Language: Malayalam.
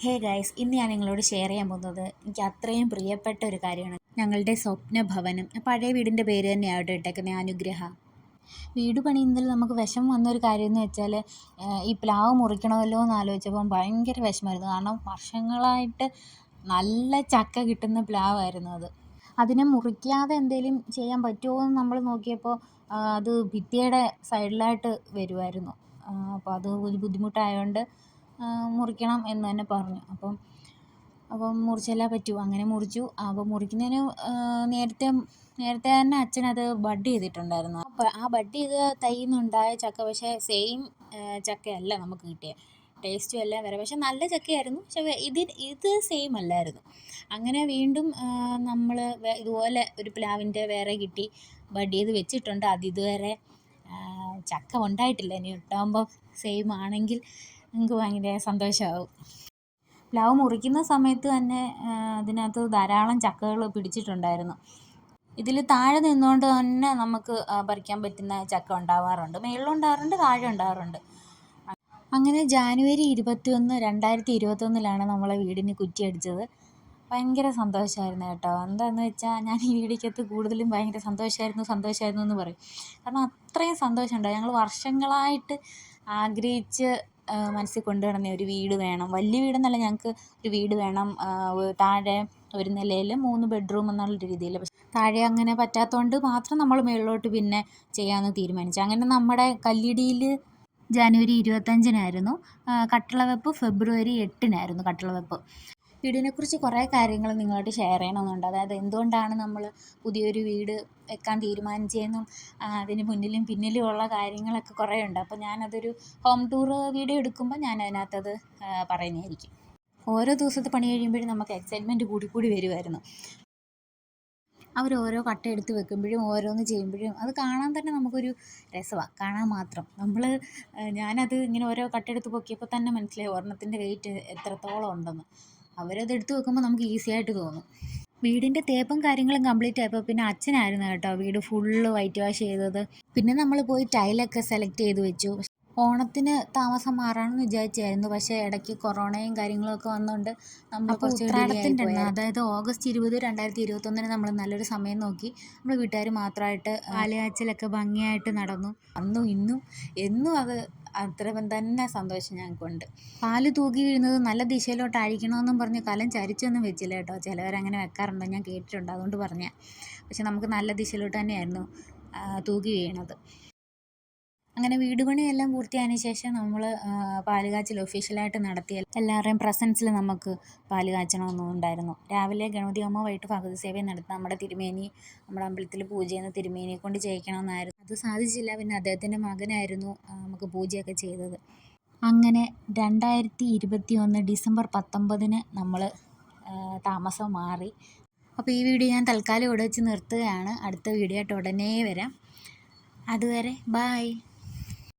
ഹേ ഗൈസ്, ഇന്ന് ഞാൻ നിങ്ങളോട് ഷെയർ ചെയ്യാൻ പോകുന്നത് എനിക്ക് അത്രയും പ്രിയപ്പെട്ട ഒരു കാര്യമാണ്. ഞങ്ങളുടെ സ്വപ്ന ഭവനം. പഴയ വീടിൻ്റെ പേര് തന്നെയാണ് അവിടെ ഇട്ടേക്കുന്നത്, അനുഗ്രഹ. വീട് പണിയുന്നതിൽ നമുക്ക് വിഷമം വന്നൊരു കാര്യം എന്ന് വെച്ചാൽ ഈ പ്ലാവ് മുറിക്കണമല്ലോ എന്ന് ആലോചിച്ചപ്പം ഭയങ്കര വിഷമമായിരുന്നു. കാരണം വർഷങ്ങളായിട്ട് നല്ല ചക്ക കിട്ടുന്ന പ്ലാവായിരുന്നു അത്. അതിനെ മുറിക്കാതെ എന്തെങ്കിലും ചെയ്യാൻ പറ്റുമോ എന്ന് നമ്മൾ നോക്കിയപ്പോൾ അത് ഭിത്തിയുടെ സൈഡിലായിട്ട് വരുമായിരുന്നു. അപ്പോൾ അത് ഒരു ബുദ്ധിമുട്ടായതുകൊണ്ട് മുറിക്കണം എന്ന് തന്നെ പറഞ്ഞു. അപ്പം മുറിച്ചല്ലേ പറ്റൂ. അങ്ങനെ മുറിച്ചു. അപ്പോൾ മുറിക്കുന്നതിന് നേരത്തെ തന്നെ അച്ഛനത് ബഡ് ചെയ്തിട്ടുണ്ടായിരുന്നു. അപ്പോൾ ആ ബഡ് ചെയ്ത തൈയിൽ നിന്നുണ്ടായ ചക്ക പക്ഷേ സെയിം ചക്കയല്ല നമുക്ക് കിട്ടിയത്. ടേസ്റ്റും എല്ലാം വേറെ, പക്ഷെ നല്ല ചക്കയായിരുന്നു. പക്ഷെ ഇത് സെയിം അല്ലായിരുന്നു. അങ്ങനെ വീണ്ടും നമ്മൾ ഇതുപോലെ ഒരു പ്ലാവിൻ്റെ വേറെ കിട്ടി ബഡ് ചെയ്ത് വെച്ചിട്ടുണ്ട്. ഇതുവരെ ചക്ക ഉണ്ടായിട്ടില്ല. ഇനി ഉണ്ടാകുമ്പോൾ സെയിം ആണെങ്കിൽ നമുക്ക് ഭയങ്കര സന്തോഷമാവും. പ്ലാവ് മുറിക്കുന്ന സമയത്ത് തന്നെ അതിനകത്ത് ധാരാളം ചക്കകൾ പിടിച്ചിട്ടുണ്ടായിരുന്നു. ഇതിൽ താഴെ നിന്നുകൊണ്ട് തന്നെ നമുക്ക് പറിക്കാൻ പറ്റുന്ന ചക്ക ഉണ്ടാവാറുണ്ട്. മേളിലുണ്ടാകാറുണ്ട്, താഴെ ഉണ്ടാകാറുണ്ട്. അങ്ങനെ ജാനുവരി 21, 2021 നമ്മളെ വീടിന് കുറ്റിയടിച്ചത്. ഭയങ്കര സന്തോഷമായിരുന്നു കേട്ടോ. എന്താണെന്ന് വെച്ചാൽ ഞാൻ ഈ വീടിക്കകത്ത് കൂടുതലും ഭയങ്കര സന്തോഷമായിരുന്നു എന്ന് പറയും. കാരണം അത്രയും സന്തോഷമുണ്ടായി. ഞങ്ങൾ വർഷങ്ങളായിട്ട് ആഗ്രഹിച്ച് മനസ്സിൽ കൊണ്ടുനടന്ന ഒരു വീട് വേണം. വലിയ വീടെന്നല്ല, ഞങ്ങൾക്ക് ഒരു വീട് വേണം. താഴെ ഒരു നിലയിൽ 3 ബെഡ്റൂം എന്നുള്ള രീതിയിൽ. പക്ഷേ താഴെ അങ്ങനെ പറ്റാത്തതുകൊണ്ട് മാത്രം നമ്മൾ മുകളിലോട്ട് പിന്നെ ചെയ്യാമെന്ന് തീരുമാനിച്ചു. അങ്ങനെ നമ്മുടെ കല്ലിടിയിൽ ജാനുവരി 25-നായിരുന്നു കട്ടിളവെപ്പ്. ഫെബ്രുവരി 8-നായിരുന്നു കട്ടിളവെപ്പ്. വീടിനെക്കുറിച്ച് കുറേ കാര്യങ്ങൾ നിങ്ങളായിട്ട് ഷെയർ ചെയ്യണമെന്നുണ്ട്. അതായത് എന്തുകൊണ്ടാണ് നമ്മൾ പുതിയൊരു വീട് വെക്കാൻ തീരുമാനിച്ചതെന്നും അതിന് മുന്നിലും പിന്നിലും ഉള്ള കാര്യങ്ങളൊക്കെ കുറേ ഉണ്ട്. അപ്പോൾ ഞാനതൊരു ഹോം ടൂർ വീഡിയോ എടുക്കുമ്പോൾ ഞാൻ അതിനകത്തത് പറയുന്നതായിരിക്കും. ഓരോ ദിവസത്തെ പണി കഴിയുമ്പോഴും നമുക്ക് എക്സൈറ്റ്മെൻറ്റ് കൂടി വരുമായിരുന്നു. ഓരോ കട്ട എടുത്ത് വെക്കുമ്പോഴും ഓരോന്ന് ചെയ്യുമ്പോഴും അത് കാണാൻ തന്നെ നമുക്കൊരു രസമാണ്. കാണാൻ മാത്രം. ഞാനത് ഇങ്ങനെ ഓരോ കട്ട എടുത്ത് പൊക്കിയപ്പോൾ തന്നെ മനസ്സിലായി ഒരെണ്ണത്തിൻ്റെ വെയിറ്റ് എത്രത്തോളം ഉണ്ടെന്ന്. അവരത് എടുത്ത് വെക്കുമ്പോൾ നമുക്ക് ഈസി ആയിട്ട് തോന്നും. വീടിൻ്റെ തേപ്പും കാര്യങ്ങളും കംപ്ലീറ്റ് ആയപ്പോൾ പിന്നെ അച്ഛനായിരുന്നു കേട്ടോ വീട് ഫുള്ള് വൈറ്റ് വാഷ് ചെയ്തത്. പിന്നെ നമ്മൾ പോയി ടൈലൊക്കെ സെലക്ട് ചെയ്ത് വെച്ചു. ഓണത്തിന് താമസം മാറാമെന്ന് വിചാരിച്ചായിരുന്നു. പക്ഷേ ഇടയ്ക്ക് കൊറോണയും കാര്യങ്ങളൊക്കെ വന്നുകൊണ്ട് നമ്മൾ കുറച്ച് ഉത്രാടത്തിൻ്റെ അന്ന്, അതായത് ഓഗസ്റ്റ് 20, 2021 നമ്മൾ നല്ലൊരു സമയം നോക്കി നമ്മൾ വീട്ടുകാർ മാത്രമായിട്ട് പാലുകാച്ചലൊക്കെ ഭംഗിയായിട്ട് നടന്നു. അന്നും ഇന്നും എന്നും അത് അത്ര തന്നെ സന്തോഷം ഞങ്ങൾക്കുണ്ട്. പാല് തൂക്കി വീഴുന്നത് നല്ല ദിശയിലോട്ട് അഴിക്കണമെന്നും പറഞ്ഞ് കലം ചരിച്ചൊന്നും വെച്ചില്ല കേട്ടോ. ചിലവരങ്ങനെ വെക്കാറുണ്ടോ ഞാൻ കേട്ടിട്ടുണ്ട്, അതുകൊണ്ട് പറഞ്ഞാൽ. പക്ഷെ നമുക്ക് നല്ല ദിശയിലോട്ട് തന്നെയായിരുന്നു തൂക്കി വീണത്. അങ്ങനെ വീട് പണിയെല്ലാം പൂർത്തിയായതിന് ശേഷം നമ്മൾ പാല് കാച്ചൽ ഒഫീഷ്യലായിട്ട് നടത്തിയ എല്ലാവരുടെയും പ്രസൻസിൽ നമുക്ക് പാല് കാച്ചണമെന്നുണ്ടായിരുന്നു. രാവിലെ ഗണപതി അമ്മ, വൈകിട്ട് ഭഗവതി സേവയും നടത്തി നമ്മുടെ തിരുമേനി, നമ്മുടെ അമ്പലത്തിൽ പൂജ ചെയ്യുന്ന തിരുമേനിയെ കൊണ്ട് ചെയ്യിക്കണമെന്നായിരുന്നു. അത് സാധിച്ചില്ല. പിന്നെ അദ്ദേഹത്തിൻ്റെ മകനായിരുന്നു നമുക്ക് പൂജയൊക്കെ ചെയ്തത്. അങ്ങനെ 2021 ഡിസംബർ 19 നമ്മൾ താമസം മാറി. അപ്പോൾ ഈ വീഡിയോ ഞാൻ തൽക്കാലം ഇവിടെ വെച്ച് നിർത്തുകയാണ്. അടുത്ത വീഡിയോ ആയിട്ട് ഉടനെ വരാം. അതുവരെ ബായ്.